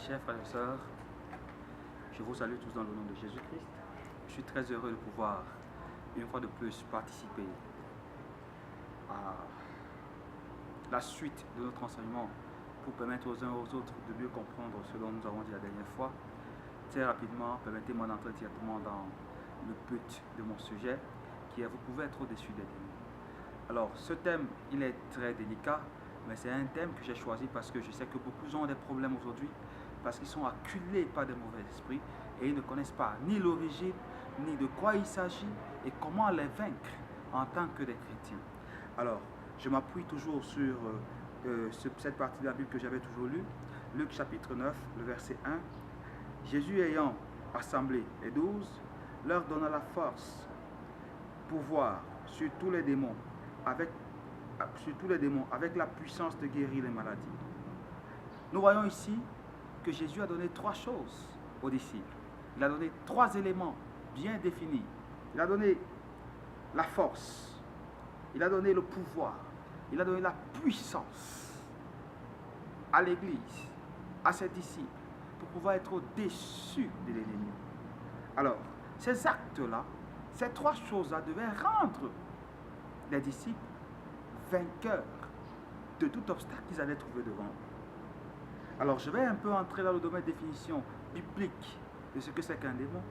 Chers frères et sœurs, je vous salue tous dans le nom de Jésus-Christ. Je suis très heureux de pouvoir, une fois de plus, participer à la suite de notre enseignement pour permettre aux uns et aux autres de mieux comprendre ce dont nous avons dit la dernière fois. Très rapidement, permettez-moi d'entrer directement dans le but de mon sujet, qui est « Vous pouvez être au-dessus des démons ». Alors, ce thème, il est très délicat, mais c'est un thème que j'ai choisi parce que je sais que beaucoup ont des problèmes aujourd'hui, parce qu'ils sont acculés par des mauvais esprits et ils ne connaissent pas ni l'origine, ni de quoi il s'agit et comment les vaincre en tant que des chrétiens. Alors, je m'appuie toujours sur cette partie de la Bible que j'avais toujours lue, Luc chapitre 9, le verset 1. Jésus ayant assemblé les 12, leur donna la force, pouvoir sur tous les démons, avec la puissance de guérir les maladies. Nous voyons ici que Jésus a donné 3 choses aux disciples. Il a donné 3 éléments bien définis. Il a donné la force, il a donné le pouvoir, il a donné la puissance à l'Église, à ses disciples, pour pouvoir être au-dessus de l'ennemi. Alors, ces actes-là, ces 3 choses-là devaient rendre les disciples vainqueurs de tout obstacle qu'ils allaient trouver devant eux. Alors, je vais un peu entrer dans le domaine de définition biblique de ce que c'est qu'un démon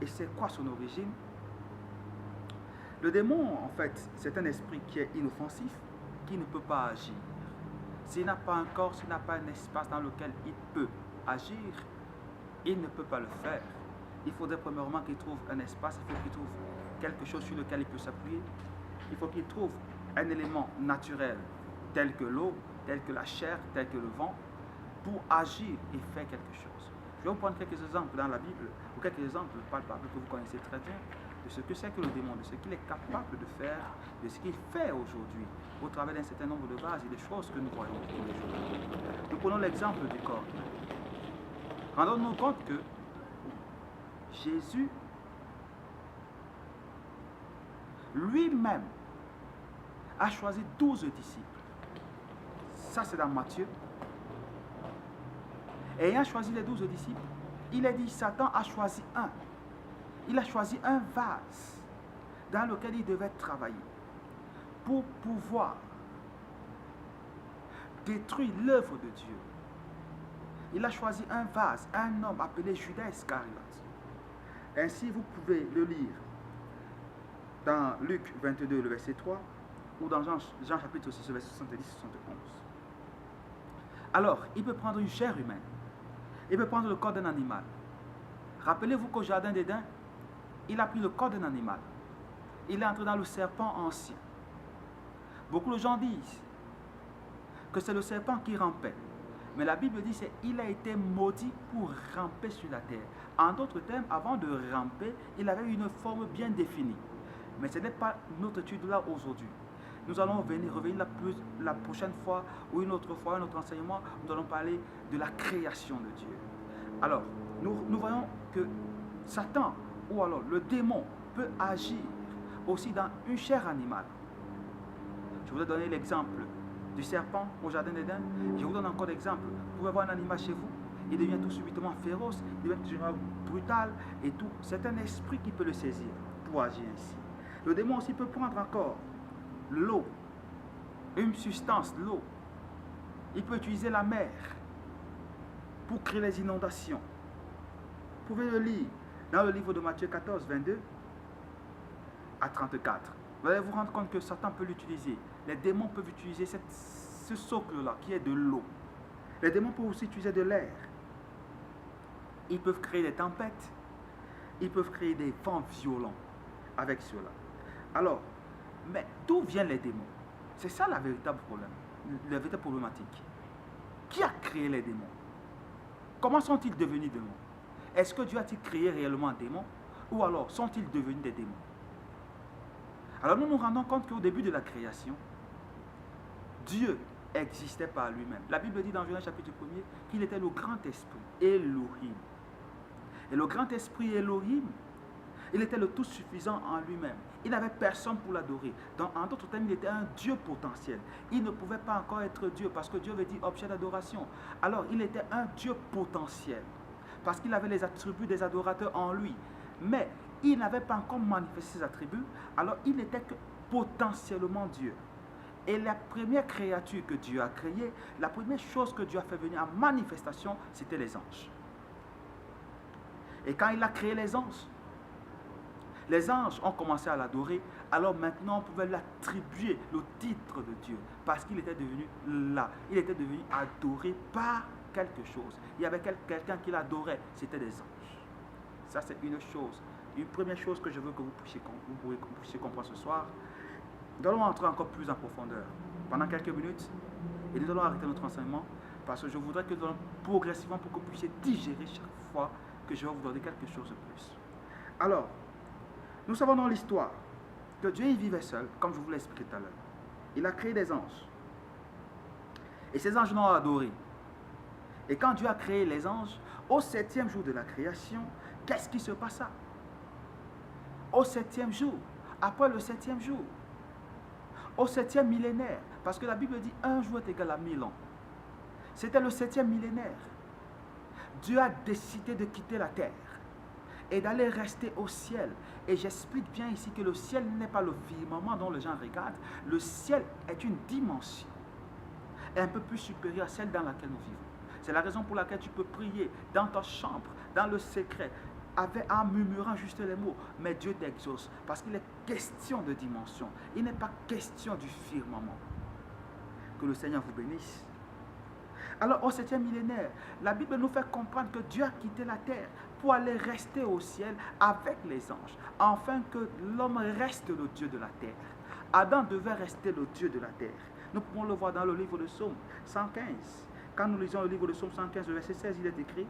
et c'est quoi son origine. Le démon, en fait, c'est un esprit qui est inoffensif, qui ne peut pas agir. S'il n'a pas un corps, s'il n'a pas un espace dans lequel il peut agir, il ne peut pas le faire. Il faudrait premièrement qu'il trouve un espace, il faut qu'il trouve quelque chose sur lequel il peut s'appuyer. Il faut qu'il trouve un élément naturel tel que l'eau, tel que la chair, tel que le vent, pour agir et faire quelque chose. Je vais vous prendre quelques exemples dans la Bible, ou quelques exemples palpables que vous connaissez très bien, de ce que c'est que le démon, de ce qu'il est capable de faire, de ce qu'il fait aujourd'hui, au travers d'un certain nombre de bases et des choses que nous voyons tous les jours. Nous prenons l'exemple du corps. Rendons-nous compte que Jésus lui-même a choisi 12 disciples. Ça, c'est dans Matthieu. Et ayant choisi les 12 disciples, il a dit, Satan a choisi un. Il a choisi un vase dans lequel il devait travailler pour pouvoir détruire l'œuvre de Dieu. Il a choisi un vase, un homme appelé Judas Iscariote. Ainsi, vous pouvez le lire dans Luc 22, le verset 3, ou dans Jean chapitre 6, verset 70-71. Alors, il peut prendre une chair humaine. Il peut prendre le corps d'un animal. Rappelez-vous qu'au jardin d'Éden, il a pris le corps d'un animal. Il est entré dans le serpent ancien. Beaucoup de gens disent que c'est le serpent qui rampait. Mais la Bible dit qu'il a été maudit pour ramper sur la terre. En d'autres termes, avant de ramper, il avait une forme bien définie. Mais ce n'est pas notre étude là aujourd'hui. Nous allons revenir la prochaine fois ou une autre fois, un autre enseignement, nous allons parler de la création de Dieu. Alors, nous voyons que Satan, ou alors le démon, peut agir aussi dans une chair animale. Je vous ai donné l'exemple du serpent au jardin d'Éden. Je vous donne encore l'exemple. Vous pouvez voir un animal chez vous, il devient tout subitement féroce, il devient tout subitement brutal et tout. C'est un esprit qui peut le saisir pour agir ainsi. Le démon aussi peut prendre encore l'eau, une substance, l'eau. Il peut utiliser la mer pour créer les inondations. Vous pouvez le lire dans le livre de Matthieu 14, 22 à 34. Vous allez vous rendre compte que Satan peut l'utiliser. Les démons peuvent utiliser ce socle-là qui est de l'eau. Les démons peuvent aussi utiliser de l'air. Ils peuvent créer des tempêtes. Ils peuvent créer des vents violents avec cela. Alors, mais d'où viennent les démons? C'est ça la véritable problème, la véritable problématique. Qui a créé les démons? Comment sont-ils devenus démons? Est-ce que Dieu a-t-il créé réellement un démon? Ou alors sont-ils devenus des démons? Alors nous nous rendons compte qu'au début de la création, Dieu existait par lui-même. La Bible dit dans Genèse chapitre 1er qu'il était le grand esprit, Elohim. Et le grand esprit Elohim, il était le tout suffisant en lui-même. Il n'avait personne pour l'adorer. Donc, en d'autres termes, il était un Dieu potentiel. Il ne pouvait pas encore être Dieu parce que Dieu veut dire objet d'adoration. Alors, il était un Dieu potentiel parce qu'il avait les attributs des adorateurs en lui. Mais il n'avait pas encore manifesté ses attributs, alors il n'était que potentiellement Dieu. Et la première créature que Dieu a créée, la première chose que Dieu a fait venir en manifestation, c'était les anges. Et quand il a créé les anges ont commencé à l'adorer. Alors maintenant, on pouvait l'attribuer le titre de Dieu parce qu'il était devenu là. Il était devenu adoré par quelque chose. Il y avait quelqu'un qui l'adorait, c'était des anges. Ça, c'est une chose. Une première chose que je veux que vous puissiez comprendre ce soir. Nous allons entrer encore plus en profondeur pendant quelques minutes et nous allons arrêter notre enseignement parce que je voudrais que nous allons progressivement pour que vous puissiez digérer chaque fois que je vais vous donner quelque chose de plus. Alors, nous savons dans l'histoire que Dieu y vivait seul, comme je vous l'ai expliqué tout à l'heure. Il a créé des anges. Et ces anges l'ont adoré. Et quand Dieu a créé les anges, au 7e jour de la création, qu'est-ce qui se passa? Au 7e jour, après le 7e jour, au 7e millénaire, parce que la Bible dit un jour est égal à 1000 ans. C'était le 7e millénaire. Dieu a décidé de quitter la terre et d'aller rester au ciel. Et j'explique bien ici que le ciel n'est pas le firmament dont les gens regardent. Le ciel est une dimension un peu plus supérieure à celle dans laquelle nous vivons. C'est la raison pour laquelle tu peux prier dans ta chambre, dans le secret, en murmurant juste les mots, mais Dieu t'exauce, parce qu'il est question de dimension. Il n'est pas question du firmament. Que le Seigneur vous bénisse. Alors au 7e millénaire, la Bible nous fait comprendre que Dieu a quitté la terre pour aller rester au ciel avec les anges, afin que l'homme reste le Dieu de la terre. Adam devait rester le Dieu de la terre. Nous pouvons le voir dans le livre de Psaume 115. Quand nous lisons le livre de Psaume 115, le verset 16, il est écrit: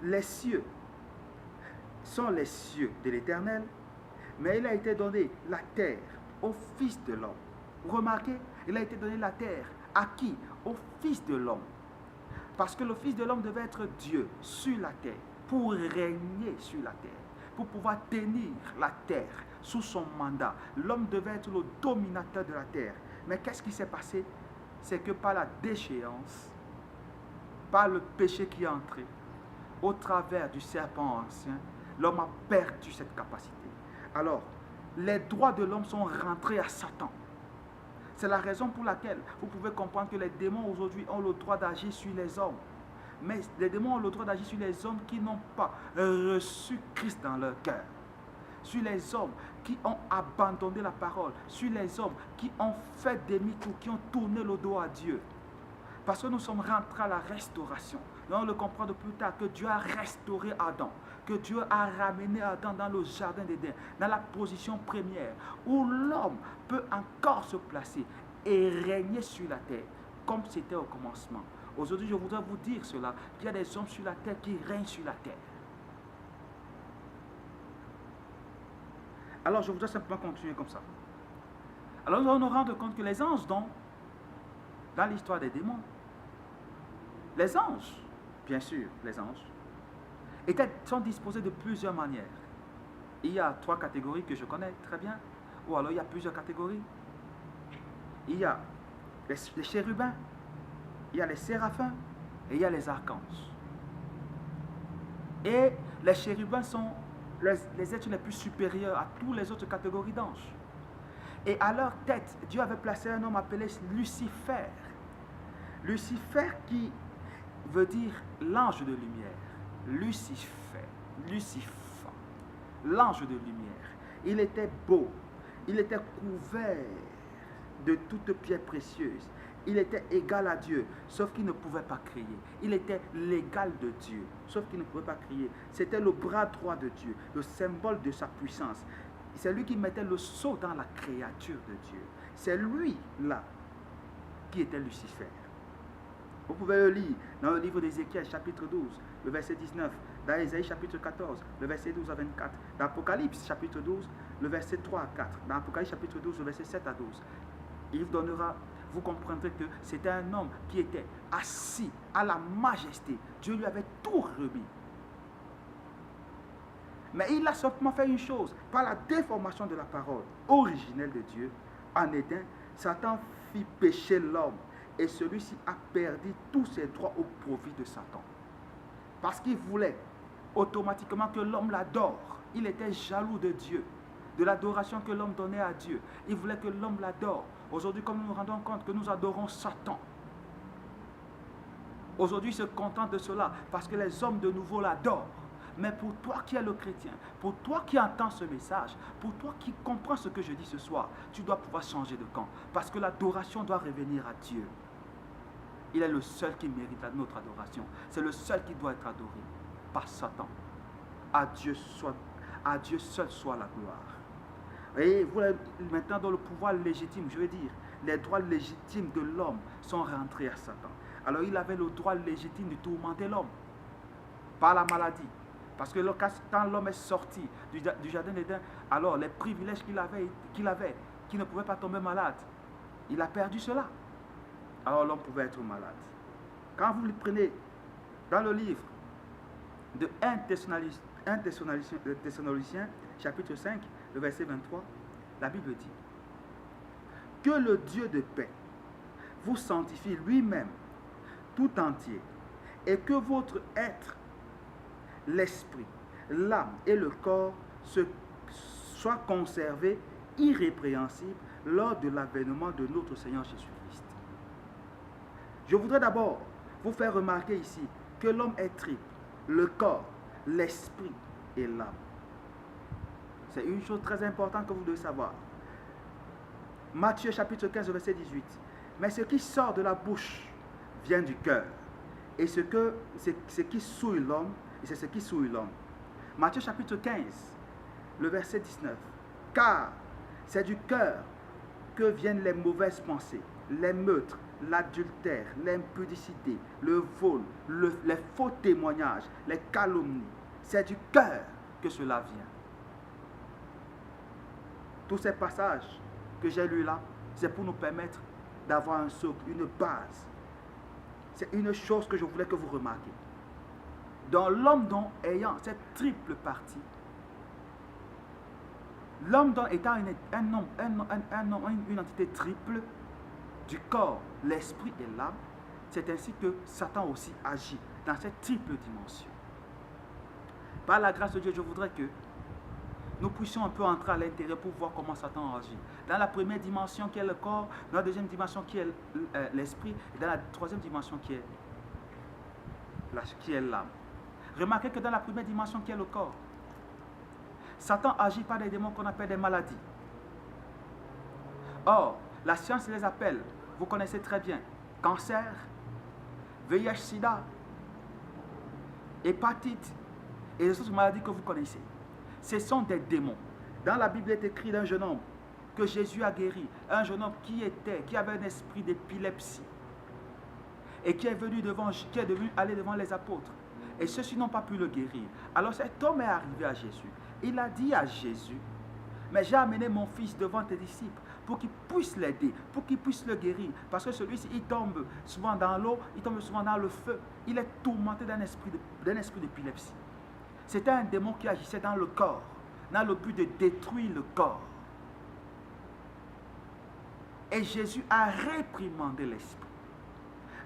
les cieux sont les cieux de l'Éternel, mais il a été donné la terre au Fils de l'homme. Remarquez, il a été donné la terre à qui? Au Fils de l'homme. Parce que le Fils de l'homme devait être Dieu sur la terre, pour régner sur la terre, pour pouvoir tenir la terre sous son mandat. L'homme devait être le dominateur de la terre. Mais qu'est-ce qui s'est passé? C'est que par la déchéance, par le péché qui est entré, au travers du serpent ancien, l'homme a perdu cette capacité. Alors, les droits de l'homme sont rentrés à Satan. C'est la raison pour laquelle vous pouvez comprendre que les démons aujourd'hui ont le droit d'agir sur les hommes. Mais les démons ont le droit d'agir sur les hommes qui n'ont pas reçu Christ dans leur cœur. Sur les hommes qui ont abandonné la parole. Sur les hommes qui ont fait demi-tour, qui ont tourné le dos à Dieu. Parce que nous sommes rentrés à la restauration. Et on le comprend de plus tard que Dieu a restauré Adam. Que Dieu a ramené Adam dans le jardin d'Éden, dans la position première, où l'homme peut encore se placer et régner sur la terre, comme c'était au commencement. Aujourd'hui, je voudrais vous dire cela, qu'il y a des hommes sur la terre qui règnent sur la terre. Alors, je voudrais simplement continuer comme ça. Alors, nous allons nous rendre compte que les anges, dans l'histoire des démons, les anges, bien sûr, les anges, sont disposés de plusieurs manières. Il y a 3 catégories que je connais très bien, ou alors il y a plusieurs catégories. Il y a les chérubins, il y a les séraphins et il y a les archanges. Et les chérubins sont les êtres les plus supérieurs à toutes les autres catégories d'anges. Et à leur tête, Dieu avait placé un homme appelé Lucifer. Lucifer qui veut dire l'ange de lumière. Lucifer, l'ange de lumière. Il était beau, il était couvert de toutes pierres précieuses. Il était égal à Dieu, sauf qu'il ne pouvait pas crier. Il était l'égal de Dieu, sauf qu'il ne pouvait pas crier. C'était le bras droit de Dieu, le symbole de sa puissance. C'est lui qui mettait le sceau dans la créature de Dieu. C'est lui, là, qui était Lucifer. Vous pouvez le lire dans le livre d'Ézéchiel, chapitre 12, le verset 19, dans Ésaïe, chapitre 14, le verset 12 à 24, dans Apocalypse, chapitre 12, le verset 3 à 4, dans Apocalypse, chapitre 12, le verset 7 à 12. Il vous donnera, vous comprendrez que c'était un homme qui était assis à la majesté. Dieu lui avait tout remis. Mais il a simplement fait une chose. Par la déformation de la parole originelle de Dieu, en Éden, Satan fit pécher l'homme. Et celui-ci a perdu tous ses droits au profit de Satan. Parce qu'il voulait automatiquement que l'homme l'adore. Il était jaloux de Dieu, de l'adoration que l'homme donnait à Dieu. Il voulait que l'homme l'adore. Aujourd'hui, comme nous nous rendons compte que nous adorons Satan, aujourd'hui, il se contente de cela parce que les hommes de nouveau l'adorent. Mais pour toi qui es le chrétien, pour toi qui entends ce message, pour toi qui comprends ce que je dis ce soir, tu dois pouvoir changer de camp. Parce que l'adoration doit revenir à Dieu. Il est le seul qui mérite notre adoration. C'est le seul qui doit être adoré par Satan. À Dieu seul soit la gloire. Et vous, maintenant, dans le pouvoir légitime, je veux dire, les droits légitimes de l'homme sont rentrés à Satan. Alors il avait le droit légitime de tourmenter l'homme par la maladie. Parce que quand l'homme est sorti du jardin d'Éden, alors les privilèges qu'il avait, qu'il ne pouvait pas tomber malade, il a perdu cela. Alors l'homme pouvait être malade. Quand vous le prenez dans le livre de 1 Thessaloniciens, chapitre 5, le verset 23, la Bible dit que le Dieu de paix vous sanctifie lui-même tout entier et que votre être, l'esprit, l'âme et le corps soient conservés irrépréhensibles lors de l'avènement de notre Seigneur Jésus-Christ. Je voudrais d'abord vous faire remarquer ici que l'homme est triple, le corps, l'esprit et l'âme. C'est une chose très importante que vous devez savoir. Matthieu chapitre 15, verset 18. Mais ce qui sort de la bouche vient du cœur. Et c'est ce qui souille l'homme, et c'est ce qui souille l'homme. Matthieu chapitre 15, le verset 19. Car c'est du cœur que viennent les mauvaises pensées, les meurtres, l'adultère, l'impudicité, le vol, les faux témoignages, les calomnies. C'est du cœur que cela vient. Tous ces passages que j'ai lus là, c'est pour nous permettre d'avoir un socle, une base. C'est une chose que je voulais que vous remarquiez. Dans l'homme dont ayant cette triple partie, l'homme dont étant une entité triple du corps, l'esprit et l'âme, c'est ainsi que Satan aussi agit dans cette triple dimension. Par la grâce de Dieu, je voudrais que nous puissions un peu entrer à l'intérieur pour voir comment Satan agit. Dans la première dimension qui est le corps, dans la deuxième dimension qui est l'esprit, et dans la troisième dimension qui est l'âme. Remarquez que dans la première dimension qui est le corps, Satan agit par des démons qu'on appelle des maladies. Or, la science les appelle, vous connaissez très bien, cancer, VIH-Sida, hépatite et les autres maladies que vous connaissez. Ce sont des démons. Dans la Bible, il est écrit d'un jeune homme que Jésus a guéri. Un jeune homme qui avait un esprit d'épilepsie. Et qui est venu aller devant les apôtres. Et ceux-ci n'ont pas pu le guérir. Alors cet homme est arrivé à Jésus. Il a dit à Jésus, mais j'ai amené mon fils devant tes disciples pour qu'ils puissent l'aider, pour qu'ils puissent le guérir. Parce que celui-ci, il tombe souvent dans l'eau, il tombe souvent dans le feu. Il est tourmenté d'un esprit d'épilepsie. C'était un démon qui agissait dans le corps, dans le but de détruire le corps. Et Jésus a réprimandé l'esprit.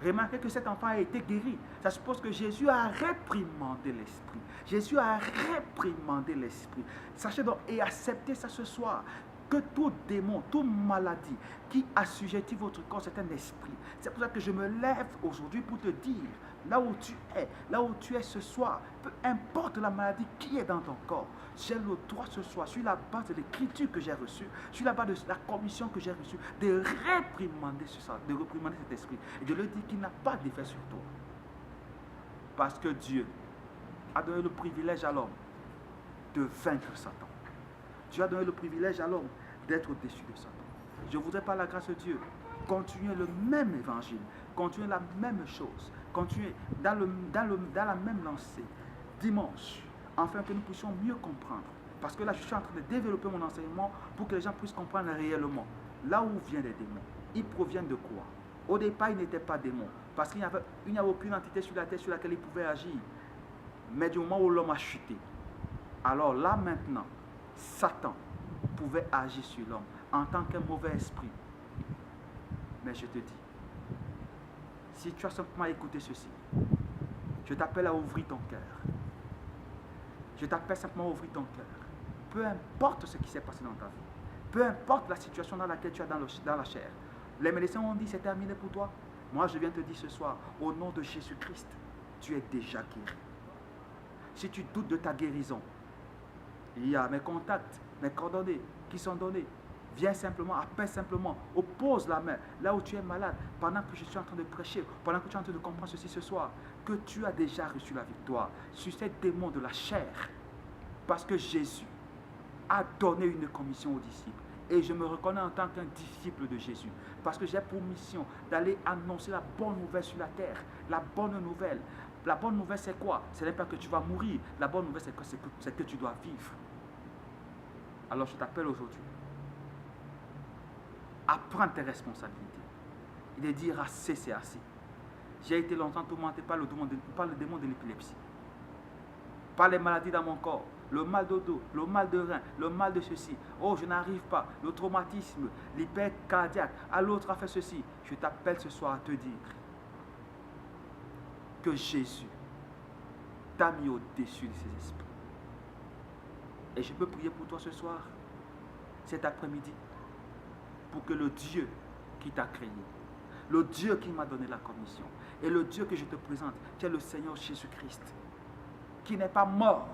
Remarquez que cet enfant a été guéri. Ça suppose que Jésus a réprimandé l'esprit. Jésus a réprimandé l'esprit. Sachez donc et acceptez ça ce soir. Que tout démon, toute maladie qui assujettit votre corps, c'est un esprit. C'est pour ça que je me lève aujourd'hui pour te dire, là où tu es ce soir, peu importe la maladie qui est dans ton corps, j'ai le droit ce soir, sur la base de l'écriture que j'ai reçue, sur la base de la commission que j'ai reçue, de réprimander cet esprit et de lui dire qu'il n'a pas d'effet sur toi. Parce que Dieu a donné le privilège à l'homme de vaincre Satan. Dieu a donné le privilège à l'homme d'être au-dessus de Satan. Je voudrais par la grâce de Dieu continuer le même évangile, continuer la même chose, continuer dans la même lancée dimanche, afin que nous puissions mieux comprendre. Parce que là, je suis en train de développer mon enseignement pour que les gens puissent comprendre réellement là où viennent les démons. Ils proviennent de quoi? Au départ, ils n'étaient pas démons, parce qu'il n'y a aucune entité sur la terre sur laquelle ils pouvaient agir. Mais du moment où l'homme a chuté, Alors là maintenant, Satan pouvait agir sur l'homme en tant qu'un mauvais esprit. Mais je te dis, si tu as simplement écouté ceci, je t'appelle à ouvrir ton cœur. Je t'appelle simplement à ouvrir ton cœur. Peu importe ce qui s'est passé dans ta vie, peu importe la situation dans laquelle tu es dans la chair. Les médecins ont dit c'est terminé pour toi. Moi je viens te dire ce soir, au nom de Jésus-Christ, tu es déjà guéri. Si tu doutes de ta guérison, il y a mes contacts, mes coordonnées qui sont donnés. Viens simplement, appelle simplement, oppose la main là où tu es malade, pendant que je suis en train de prêcher, pendant que tu es en train de comprendre ceci ce soir, que tu as déjà reçu la victoire sur ces démons de la chair, parce que Jésus a donné une commission aux disciples. Et je me reconnais en tant qu'un disciple de Jésus, parce que j'ai pour mission d'aller annoncer la bonne nouvelle sur la terre. La bonne nouvelle. La bonne nouvelle c'est quoi? Ce n'est pas que tu vas mourir. La bonne nouvelle c'est que tu dois vivre. Alors je t'appelle aujourd'hui à prendre tes responsabilités et de dire assez c'est assez. J'ai été longtemps tourmenté par le démon de l'épilepsie, par les maladies dans mon corps, le mal de dos, le mal de rein, le mal de ceci. Oh, je n'arrive pas, le traumatisme, l'hyper cardiaque, à l'autre a fait ceci. Je t'appelle ce soir à te dire que Jésus t'a mis au-dessus de ces esprits. Et je peux prier pour toi ce soir, cet après-midi, pour que le Dieu qui t'a créé, le Dieu qui m'a donné la commission, et le Dieu que je te présente, qui est le Seigneur Jésus-Christ, qui n'est pas mort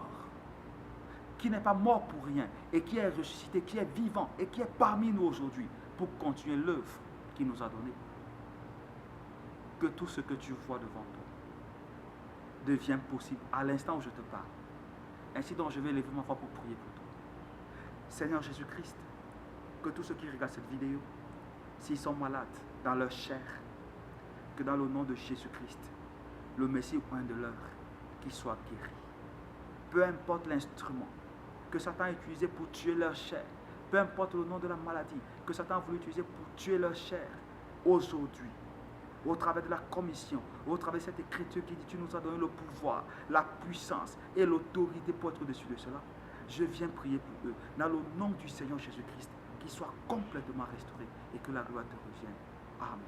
pour rien, et qui est ressuscité, qui est vivant, et qui est parmi nous aujourd'hui, pour continuer l'œuvre qu'il nous a donnée. Que tout ce que tu vois devant toi devienne possible à l'instant où je te parle. Ainsi donc, je vais lever ma voix pour prier pour toi. Seigneur Jésus-Christ, que tous ceux qui regardent cette vidéo, s'ils sont malades dans leur chair, que dans le nom de Jésus-Christ, le Messie point de l'heure, qu'ils soient guéris. Peu importe l'instrument que Satan a utilisé pour tuer leur chair, peu importe le nom de la maladie que Satan a voulu utiliser pour tuer leur chair, aujourd'hui, au travers de la commission, au travers de cette écriture qui dit tu nous as donné le pouvoir, la puissance et l'autorité pour être au-dessus de cela, je viens prier pour eux, dans le nom du Seigneur Jésus-Christ, qu'ils soient complètement restaurés et que la gloire te revienne. Amen.